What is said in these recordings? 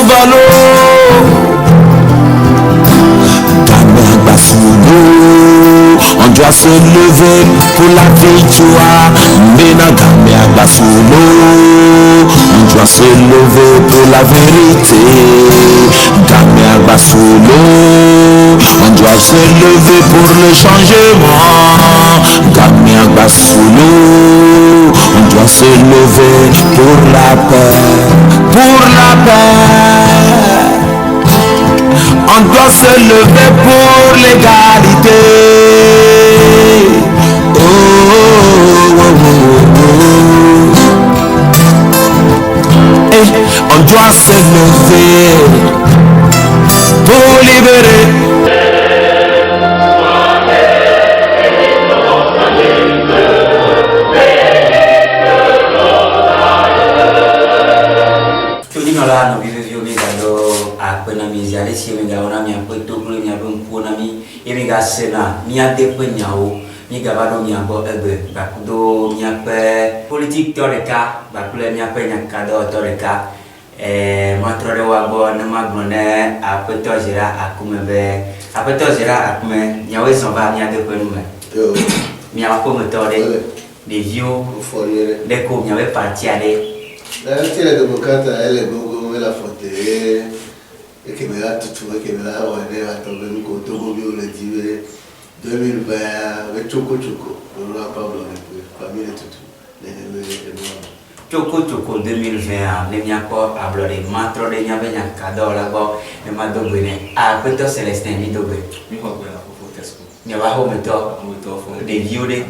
valo on doit se lever pour la victoire. On doit se lever pour la vérité. On doit se lever pour le changement. On doit se lever pour la paix. Pour la paix. On doit se lever pour l'égalité. Oh, oh, oh, oh. Et on doit se lever pour libérer. Sena mia depe nyao mi gabado mia bo ebe bakudo mia pe politique toreka bakule mia pe nyakado toreka matrode wa bo na magbone apeto jira akumebe apeto jira akume nyawe sonba mia depe nume yo mia ko metode de view de ko mia we partiale tira democrata ele gogo la fote e che me la tutto e che me la wane a tobe ko togo bi o le diwe 2020 avec Choco on n'a pas besoin de famille tout Choco 2020 les mia ko ablore matro de nya be nya kado la go e ma do bene a peto Celestin mi do be mi ho quella ko tesco nya ba ho meto de viode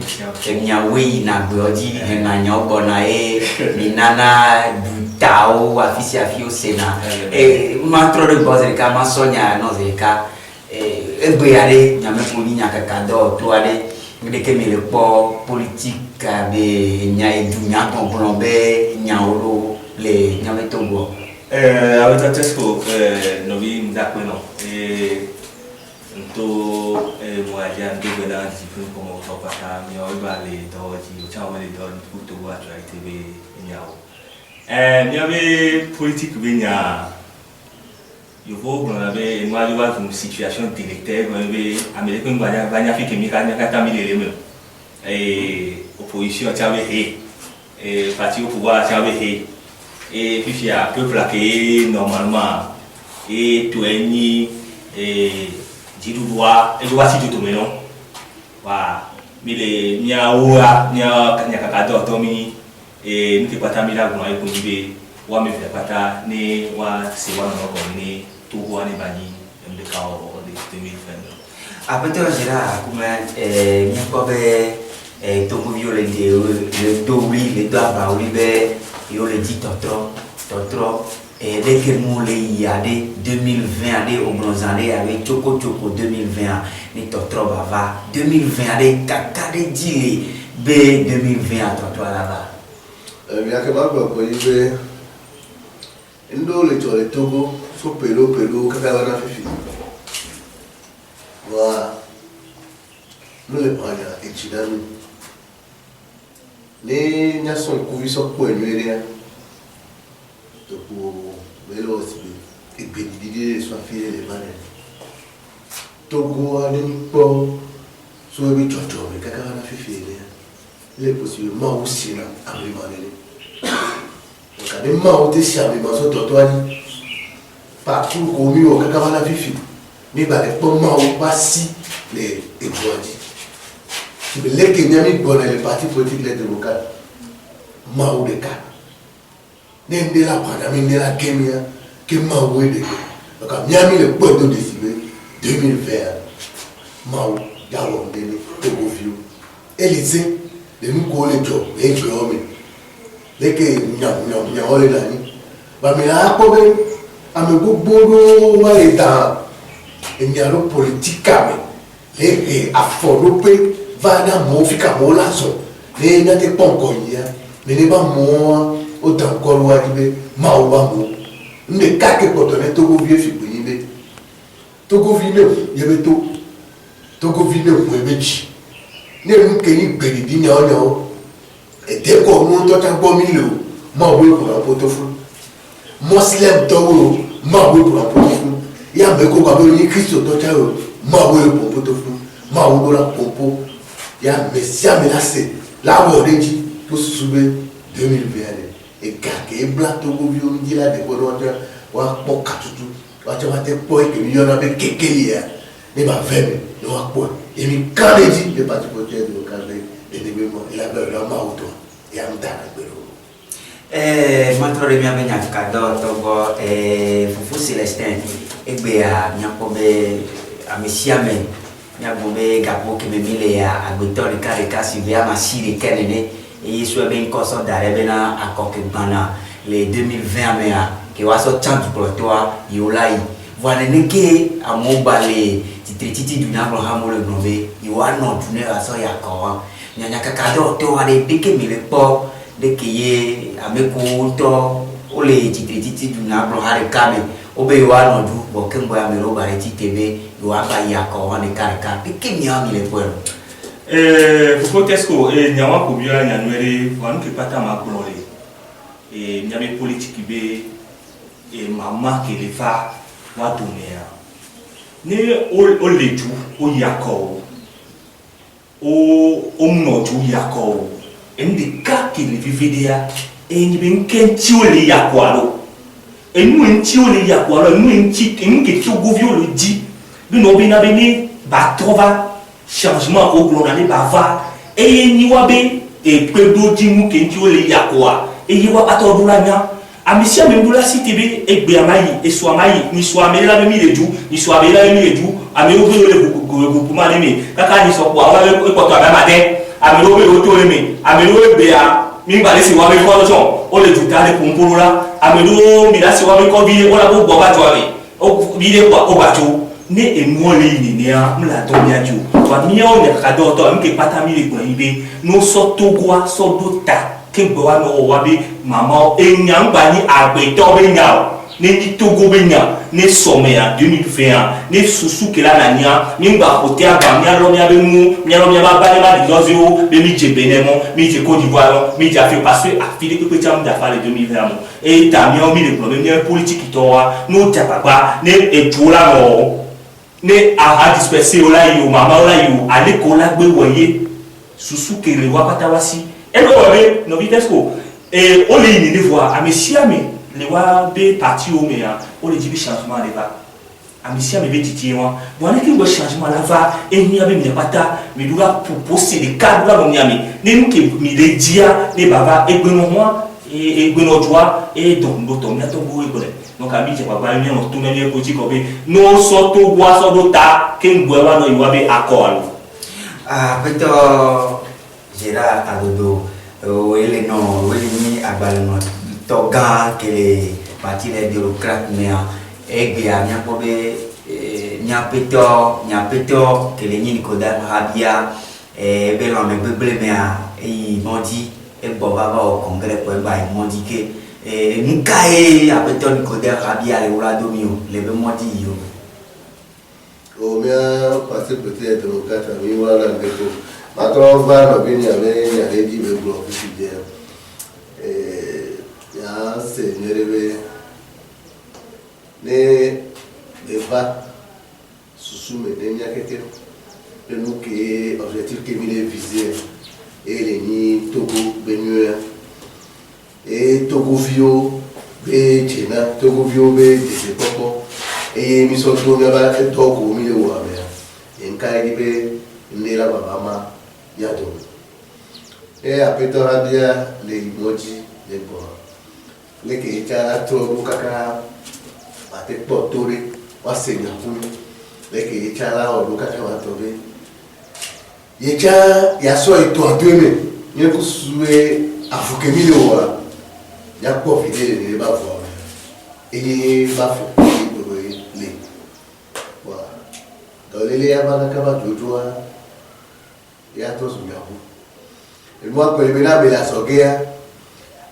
e nya we na goji e na nya go na e ni nana tao afisi afio sena e matro de gozi ka ma sonya no zeka e beare nyame poni nyaka kado to ade ngde ke mele po politique be nya edu nya comprendre be nya olo le nyame tongo avete tesco novi mdakwe no nto moaja ndo bela jifu como topata mi o bale doji o chawe le do kuto wa try tebe nyao nyame politique be nya il faut qu'on avait moi je vois une situation directeur américain banya fi kemi ka ta mi le me opposition chawe et parti au pouvoir chawe et puis a peuple qui normalement et tout eni jidu droit et doit si tout menon wa mi le nya oa nya ka do to mi et nous pas ta mi la ko ai ko ni wa mi fa pata ni wa se wa no ko ni tu wa ni bani de ka o de 2020 apeto jira kuma mi ko be to ko violente le douli le daba olibe yo le dit totro et dès que nous les yade 2020 ade au bronzande avec Choco 2020 ni totro bava 2020 ade kakade dile be 2020 totro là-bas mi ha chiamato poi ndo le tole Togo so pelo kaka wana fifi wa no le panya echidanu ne nya son ku viso po enweria to po velo sibi e bedidide so afire le mane Togo ani po so bi toto me kaka wana fifi le possible ma aussi na abrimane quand même ma ote si abi maso toto ani partout komi o kaka wana fifi ni ba le po ma o basi le eboadi si le Kenya mi bona le parti politique les démocrates ma o de ka ne ndela pana mi ndela Kenya ke ma o de donc miami le podo décider 2020 ma o ya wo ndele to go view Élysée de nous coller job et job les que nya ole dani ba mi a ko be ame gbogbo wa le ta enya lo politika me le aforope va na mo fika mo la so le nya te ponko ya me ne ba mo o tan ko wa dibe ma o ba mo nde ka ke ko to ne to go vie fi gbe be to go vi ne ye be to go vi ne ko e meji ne mu ke ni gbe di nya o et dès qu'on monte à Bomilo, moi oui pour un poteau fou. Muslim Toro, mawe pour apporter fou ya meko kwa boni Christo to chao mawe pour poto fou mawe do la popo ya mesia menacé la wo deji to soube 2020 et kake bla to go bio mi la de bono wa poka tutu wa chama te boy que mi yona be kekeli ya ne ba veme no wa boy et mi kaneji de parti projet de cadre et de mémoire il a la mauto ya mtana bero mantro de mia benya kado togo fufu Celestin egbe a nyakobe amesiame nyabobe gapo ke memile ya agbetori kare kasi be amasiri kenene et soit bien consort d'arriver na akoke bana les 2020 mea ke waso chantu pour toi yolai voilà neke amobale tititi du na Abraham le grombe yiwa no tune aso yakwa nyanya kakado to ade pike mile po de kiye ameko to ole tititi du na Abraham kame obe yiwa no du bokembo ya mero bare titebe yiwa ba yakwa ne karaka pike nya mile po Pourquoi est-ce que nyawa kubia nyanwere wanu kipata makulole nyabe politique be mama kelefa watu mea ne o letu o yako o mnotu yako ndi ka kele vividea ni ben kenti o le yakwalo enu enti o le yakwalo enu enti nke ti o govio le di bi no bi na be ni ba trova changement au global bava et ni wabe et pedo dimu kenji ole yakwa et yiwa atodulanya amisia mendula citebe et biamai et soamai ni soamela mi leju ni soamela mi leju amelo le groupement lemi kaka ni so kwa wala e ko to abamade amelo be oto lemi amelo be a mi ba le si wabe ko lo o le tutale pumpurula amelo mi la si wabe ko bi ola bo ba joare o bi le kwa o ba jo ne emole ni nia mla to miaju wa miao ne kado to mke pata mi le gbo ibe no so to gwa so do ta ke gbo wa no wa bi mama enyam ba ni agbe to be nyao ne ti to go be nya ne some ya 2021 ne susu ke la na nia ni ngba ko te aba mi alo mi abe mu mi alo mi aba ba ne ba di lozio be mi je benemo mi je Côte d'Ivoire mi ja fait parce que afili pe cham da fa le 2021 et ta mi o mi le problème ni politique to wa no ja papa ne ejola no ne a dispersé ola yo mama ola yo ale ko la gbe woye susu kele wa patawasi e lo we no vitesco e o le ni voir amesiame le wa be parti o mea o le dibi changement le va amesiame be titi wa wona ki go changement la va e ni abe mi pata mi dura pour poster de cadre la nyami ne nke mi le dia ne baba e gbe no mo e gbe no joie e donc do to mi to bo e donc ami je papa mi on tourner les petits comme no so to bois so do ta ke ngwe wa no iwa be accord peto Gérard Adodo ele no ele ni agbale no to ga kele parti les bureaucrates mais egbe a nya ko be nya peto kele ni ko da habia be lo me beble mais e mondi e bo baba au congrès ko ba mondi ke nkae apeton ko de rabia le wala domio le be modi yo o mia passer peut-être au 4 ami wala ndeko matro va no bini ave ya le di be bloc ci de ya señorebe ne va susume de nya kete le nous que objectif que mi visé et les ni Togo Benue et Togo Vio be China Togo Vio be de popo et mi so to ngaba Togo mi le wa be en kai be ne la mama ya do et apeto rabia le moji le bo le ke ta to kaka ate potore wa senya kunu le ke ta la o kaka wa to be yecha ya so ito adweme ye kusuwe afukemi le wa ya ko fide le ba fo e ba fo ko le wa do le ya ba ka ba jojoa ya to su ya bu e mo ko le na be la sogea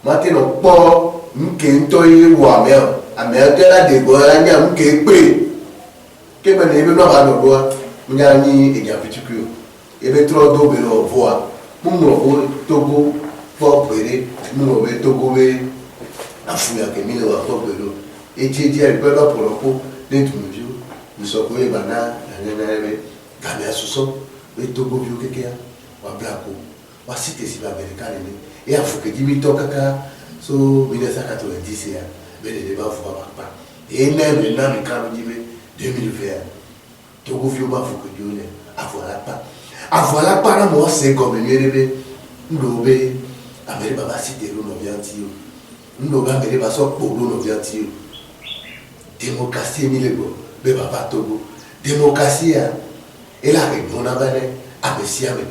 mate no po nke nto yi wa me ame te la de go la nya nke pe ke me ne be no ba do do nya ni e ja pichuku ebe tro do be lo voa mumo Togo fo pere mumo be Togo be afuya ke mi le wa fo pere et tu dis elle peut pas pour le pot des tout vieux nous sommes les bananes la gamia sous et Togo vieux quelqu'un wa blako wa cité si américain et il faut que 10 000 kaka so 1990 ya mais les débats faut pas et même quand on dit 2020 Togo vieux ba faut que Dieu avoir la part moi c'est comme une ndobé américain baba cité lo no bianti ndobé américain ba so polo no bianti démocratie mi lego be baba Togo démocratie et la règle on a bané abesia me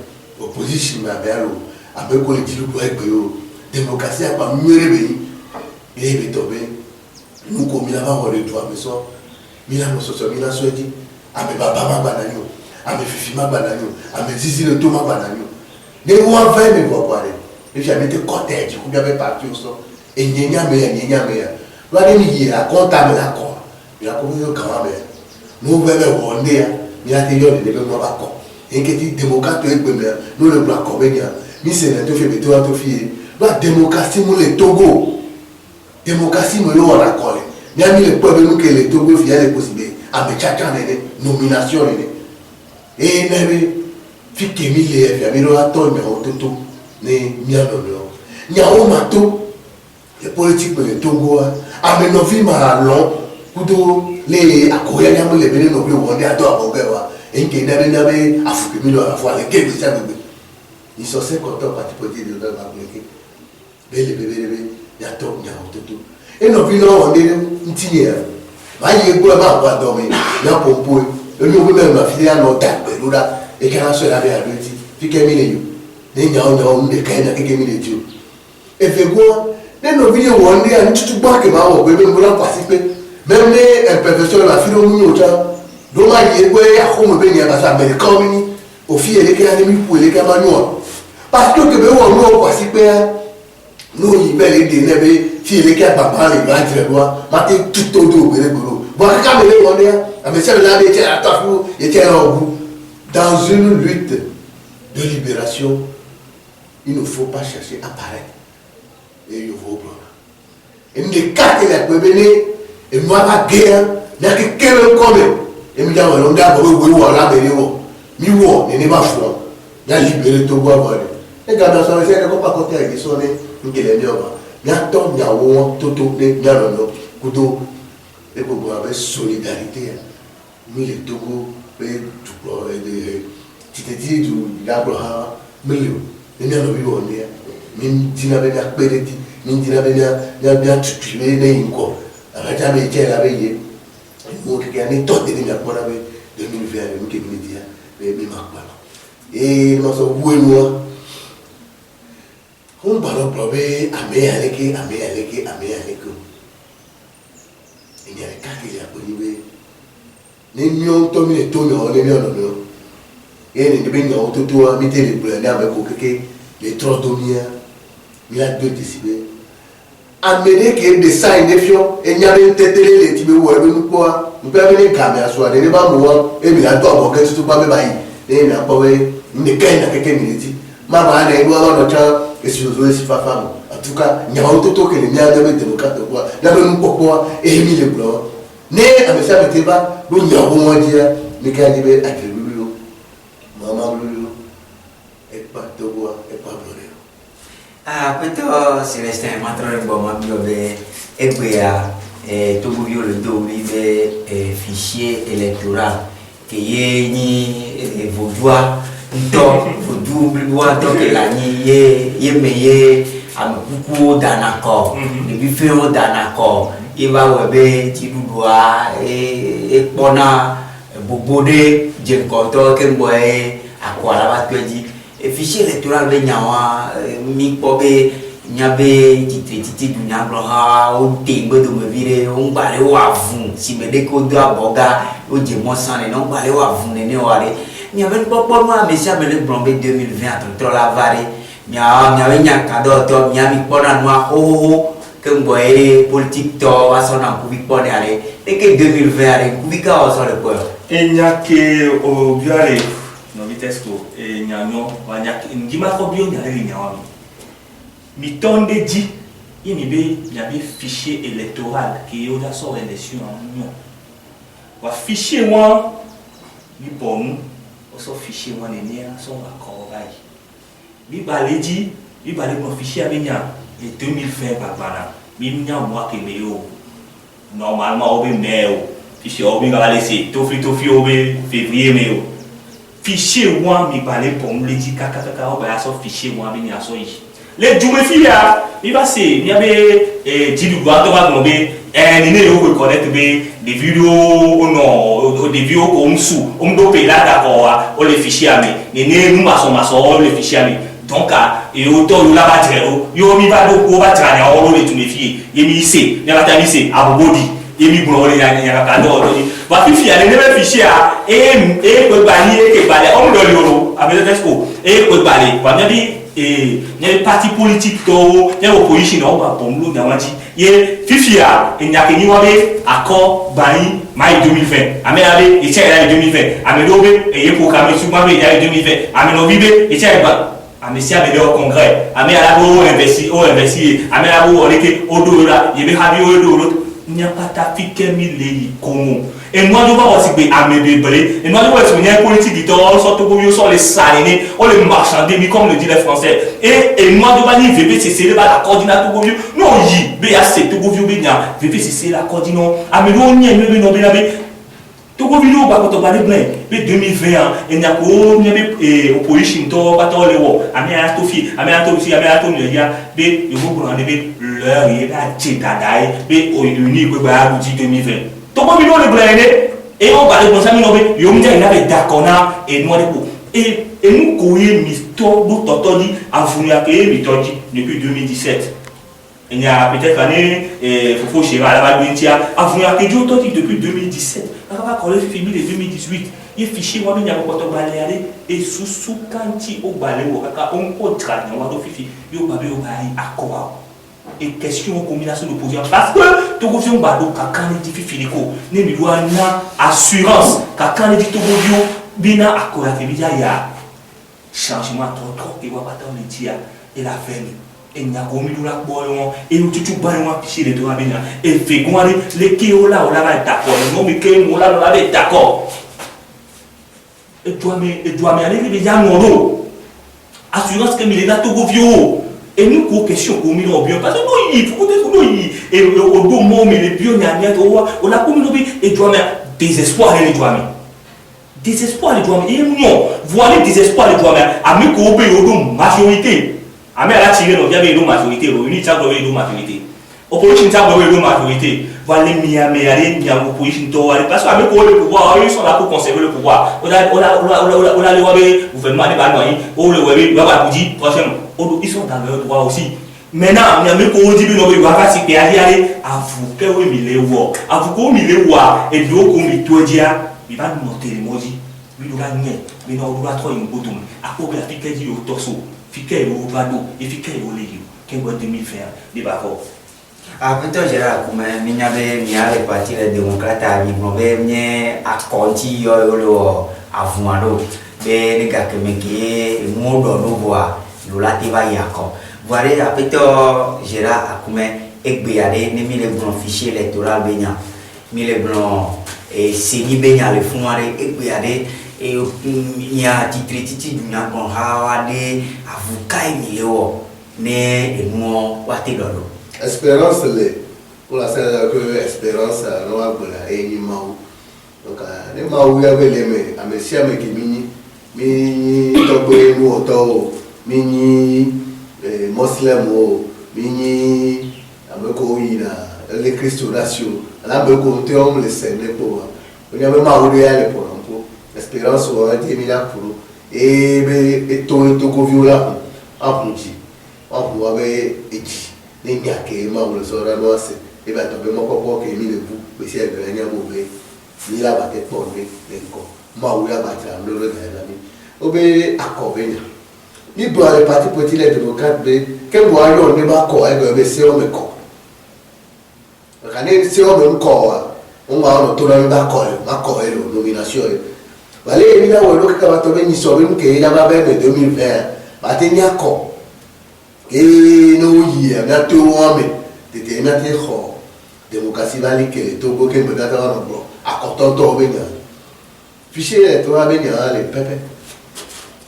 opposition ma belo abeko le dilu ko egbe o démocratie a pas mieux be et be tombé nous comme il a pas le droit mais so mila no so mila so dit abe baba ma banani ame fifi ma banani ame zizi le to ma banani ne moi 20 me voit quoi et puis ame te cortège ku bien parti so et nyenya me lo ade mi yi a compta me la ko il a commencé quand même nous veut wonder il a été yo de no ba ko et que ti démocrate e pe me nous le blanc ko be nia mi se na to fe be to fi la démocratie mo le Togo démocratie mo yo ra ko le ni ami le peuple nous que le Togo fi les possibilités ame chacha ne nomination ne et nebe fike mi le fi amiro ato me ototo ne miano lo nyawo mato les politiques de Togo ame no vi ma long kudo le akoya nyamu le bene no bi wonde ato abogewa enke nebe afuke mi lo afwa le ke bisa bebe ils sont 50 ans parti politique de la République bele ya to nyawo toto et no vi no wonde ntinye ba ye gbo ma ba do mi ya popo le nous même ma fille à notre table là et quand on se lave à l'outil puis qu'elle mine you les gens me caïna que mine tu et fait quoi les nos vidéos on dit à tout bois que ma bébé nous la participer même les imperfections de la fille au milieu là dommage il y a comme ben il y a ça mais comme au fil les gars les pour les gars parce que que on nous participer nous il va les dénébé si les gars papa les gars très loin mater tout autour de boulot bon quand les on est mais ça là dans une lutte de libération, il ne faut pas chercher à paraître. Et il faut prendre. Et les cas que la venir, et moi la guerre, il n'y a que quelqu'un comme et me dit on a besoin de la bénévo. Mi wo, ne pas fou. Il a libéré tout bois voilà. Les gars dans son c'est ne pas compter avec son nez, nous qui les mieux. Il y a tant il y a wo tout il y a non couteau et pour avoir solidarité. Mi le Togo tu te dis du l'Abraham milieu il y a le bureau min dina be nak bereti min dina be ya bien tu ne inko ala jamais été la veille mo ke ani to de mi akora be 2020 mi ke mi dia be mi makba et no so bueno on balo probe ame aleke il y a ka ki ya ko ni be ni mion to mi to no le mion no et ni be nyo to to mi te le bla na be ko keke les trodomia mi la 2 décibels amener que des signes de fion et n'y avait tête les tibe wo e nu ko nous peut venir caméra so de ba mo e mi la to abo ke tu ba me bai e na pa we ni kai na keke minute mama na e do no cha e si zo si fa fa en tout cas n'y a auto to que les nya de démocrate quoi la be nu ko e mi le blo ne ame sa be te ba do nya wo mo dia ni ka di be atelu mama lu e pa to bo e pa blo. Ah, peut-être Célestin, maintenant le bon mabio ebea Togo le dobi fichier électoral que ye ni vodua vodou bliwa donc la ni ye meye amkuku danako depuis fait danako il va webe tidudua pona bobode jenkoto kemboe akwala ba twedi et fichier électoral be nyawa mi pobe nyabe titi du nyabroha o tembe do me vire on bale wa vun si me de ko do aboga o je mo san ne no bale wa vun ne ware nyabe popo ma me sia me le brombe 2020 trop la vare nyawe nyakado to nyami pona no ho que mboye politique to asona ku vi pone ale e ke 2020 ale ku vi ka o so le ko e nyake o biare no vitesco e nyanyo wa nyake ngima ko bio nyale nyawa mi tonde ji il y a un fichier électoral qui est sort l'élection en union. Le fichier moi, il bon, ce fichier moi les liens sont accord. Il va aller dire, il va aller mon fichier avec les 2020 par bana. Il y a moi qui me normalement au mai fichier au bien va laisser tout au février mai. Fichier moi mi parler pour me dire kaka au ba so fichier moi bien so yi. Les Djoumefiya, il va se, il y avait du Guato Magnobe, et il faut reconnaître des vidéos, non, des vidéos comme sous, on doit payer là d'accord, on les fichiers à mais nous maçons, on les fichiers à donc, et autant nous la battre, il y a mis pas de battre, on les Djoumefiya, il y a mis ici, il y a mis ici, à Bobodi, il y a mis bon, il y a un cadeau, va fichier, les mêmes fichiers à, et peut balayer, et balayer, on doit l'euro, avec le Tesco, et peut balayer, on a dit, et il y a des partis politiques, il y a l'opposition, il y a FIFIA, il y a un accord Baï, mai 2020. Amé avait, il y a 2020. Amé Lobé, et il programmé sur moi, il y a 2020. Amé Lobé, il y a Amé Sia, il y a au congrès. Amé Alabo, investi, Amé Alabo, on était au dos là, il y avait au dos. Il n'y a pas d'affique mille comment. Et moi, je vois aussi que Amé Bébré, et moi, je vois aussi qu'il y a une politique qui sont les salinés, on les marchandés, comme le dit les Français. Et moi, je vois que VPCC, la coordinateur, non, BAC, Togovio, VPCC, la coordinateur, Amé, on y est, Togo vidéo ba ko to bale blen be 2020 et nya ko nya be opposition to ba to lewo ami a to fi ami a to si ami a to nya be yo ko ran be leur ye ba tita dai be o uni ko ba du 2020 Togo vidéo le blen et on ba le bon sami no be yo mja ina be dakona et no de ko et nous ko ye misto do toto di afunya ke mi toji depuis 2017. Il y a peut-être l'année, il faut chérir à la Valbentia, avant la radio depuis 2017. On va coller fini les 2018. Il fichier moi bien pour te balayer et sous kanti au balai au kaka on contrat on va fifi yo babé au bail accord. Et question combinaison de position parce que to govion bado kaka ne dit fifi ko ne mi doit na assurance kaka ne dit to govio bina accord la famille ya changement trop qui va pas dans le dia et la veine. Et n'y a commis de la boyon et nous tout baillons piché les deux abéna et fait quoi les kéola on l'a d'accord non mais que on l'a d'accord et toi mais aller les bien mon assurance que il est là tout govio et nous pour question commis au bien parce que nous il faut que nous et au bon moment mais les bio n'y a rien on a commis et toi mais désespoir les toi mais désespoir les toi mais et non voilà désespoir les toi mais à me coopérer au majorité. Amé a tiré le diable de majorité, le unité de majorité. Opposition de majorité. Voilà l'opposition parce que avec le pouvoir, ils sont là pour conserver le pouvoir. On a le gouvernement de Banoï, ou le web, ils sont dans leur droit aussi. Maintenant, il y a même qu'on dit que nous va faire ce qu'il y a à vous que vous millez voir, à vous qu'on millez voir et donc on met tout dire, il va nous monter les mots. Il doit nier, mais non, on doit trop une bouton. À quoi la fille dit au torso. Fiquei o vado e fiquei o leio que o 2020 de bako a então geral como minha be partir democrata mi prove minha a conti yo avuando be nega que me que modo no voa lo lativa yako voare a então geral como egbeare ne mi le bon fichier électoral benya mi le bon et seni benya le fumare egbeare et il y a des critiques du Nakon Hawade, avocat et Mileo, né et moi, Watedolo. Espérance, pour la seule espérance, nous avons et Maou. Donc, les Maou, il y avait les mains, à Messia Mekimini, Mini, Toboé, Mouto, Mini, Moslem, Mini, Amekoïna, les Christoration, la Mekoteum, les Sénés pour. Il y avait Maou, il y a les pour. Espérance ou un milliard pour et tout viola en punchi en pour avec eji les gars qui m'ont le soir à noir et va tomber mon coco qui mis le bout mais si elle vient à mauvais ni la batte pour lui les corps moi ou la batte à le regard obé accompagner ni doit les partis politiques les démocrates que moi on n'est pas quoi et c'est on me quoi quand c'est on me quoi on va on tourner d'accord d'accord et nomination Valé évidemment le que va ni sauver que il a pas de 2020 va tenir quoi et nous y a bientôt homme t'étais maintenant fort démocratie va aller que les Togo que me gâte en bon à content tomber fichier toi ben les pépé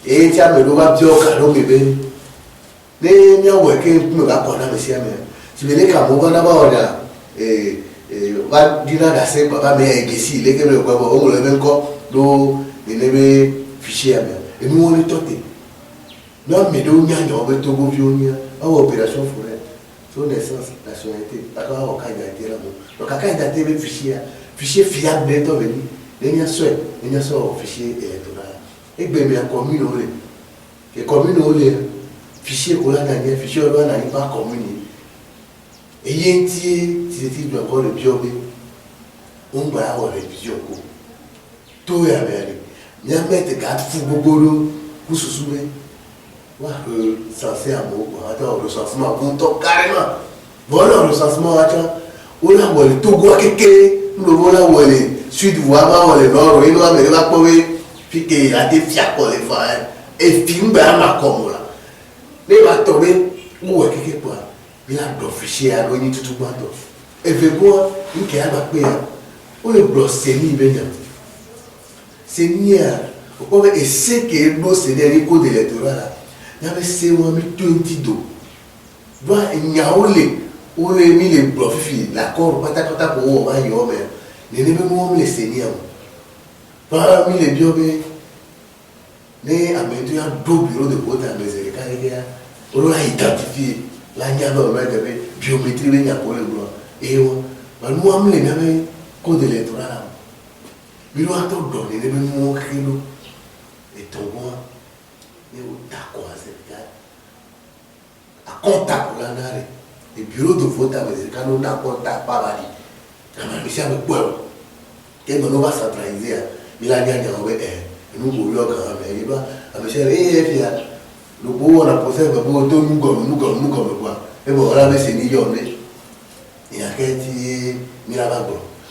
et tiens me doit bien au cadeau bébé ne nya ouais que me va prendre monsieur mais tu veux les camoufler d'abord là va dire là c'est papa mais ici les que le quoi on le même quoi do les fichier et nous on est tenté non mais do nya on va Togo vionia à opération forêt son naissance nationalité d'accord au cas d'identité là donc à cas d'identité fichier fiable de venir les nya souhait les nya so fichier électoral et ben bien commune que commune fichier qu'on a gagné fichier on a pas commune et yenti c'était du encore le biobé on va avoir révision ko tout ya bien bien mettre garde fou bobolo pour se souvenir wa censé amour attends recensement compte carrément voilà recensement attends on a voir le Togo kéké nous voilà voir le sud vraiment le nord et nous a mais va trouver puis que a des fiac pour les fois et film ba ma comme là les va tomber où est quelque part il a d'officier à l'oni tout le monde et fait quoi il qui a pas payé on le brosser ni bien c'est nia on va essayer que le c'est les codes électoraux là il y avait c'est on met 20 do doit il y a on les mis les profils l'accord pas ta pour on va y homme les même on les seigneurs parmi les biobé les amènent un deux bureaux de vote à mes écarts on a identifié la nyama on a de biométrie les nyama pour le blanc et on va nous amener même code électoral mais nous attendons donner les mêmes mots créneaux et tombons et on d'accord c'est à contact pour l'année les bureaux de vote à mes écarts nous n'avons contact pas bali quand même ici avec quoi et on va centraliser il a gagné nous voulons quand même il va à monsieur et le beau on a posé le beau tout nous comme quoi et bon là mais c'est million il y a qui miracle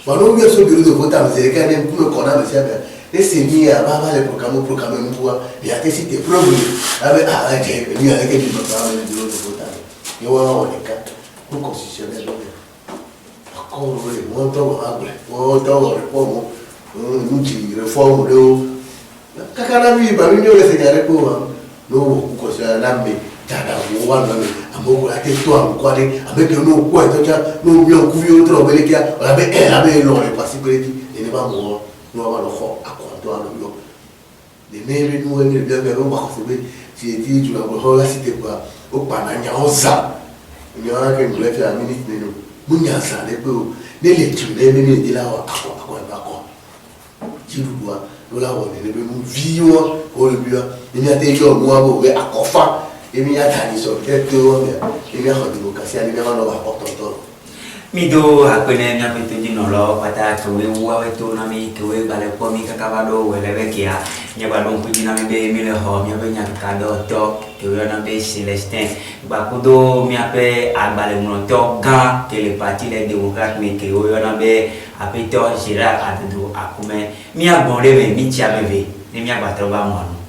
bon nous bien sur bureau de vote à mes écarts pour le connaître monsieur et c'est mis à va les programmes nous voir il y a que si des problèmes avec il y a que du programme le bureau de vote et on est quatre pour constitutionnel encore oui on doit nous dit réforme de kakana bi ba mi le seigneur ko no ko sa na me tada wo wa no amoko ate to am ko de avec no ko to cha no mi o ku vi otro bele kia la be lo le possibility ne ba mo no ba lo ko akon to alo yo de me no ni bien bien on va ko se si ti ju la ko la cité quoi o pa na nya oza ni a ke ngule fi a minute ni no mu nya sa le ko ne le tu ne me ni la wa akon ba ko ti lu wa nous l'avons dit, nous vivons au lieu il y a des gens qui ont été à Kofa, il y a des gens qui ont été il y a des démocratie, il y a des gens Mido hakuna nya petuji nolo pata kewe uwa wetu nami kewe bale pomi kakabado welewe kia nya balon kuji nami be mile ho nya be nya kado to kewe na be Celestin bakudo mi ape agbale monoto ga que le parti les démocrates mi kewe na be apeto Gérard Abdou akume mi agbonre be mi tia bebe ni mi agbatroba mo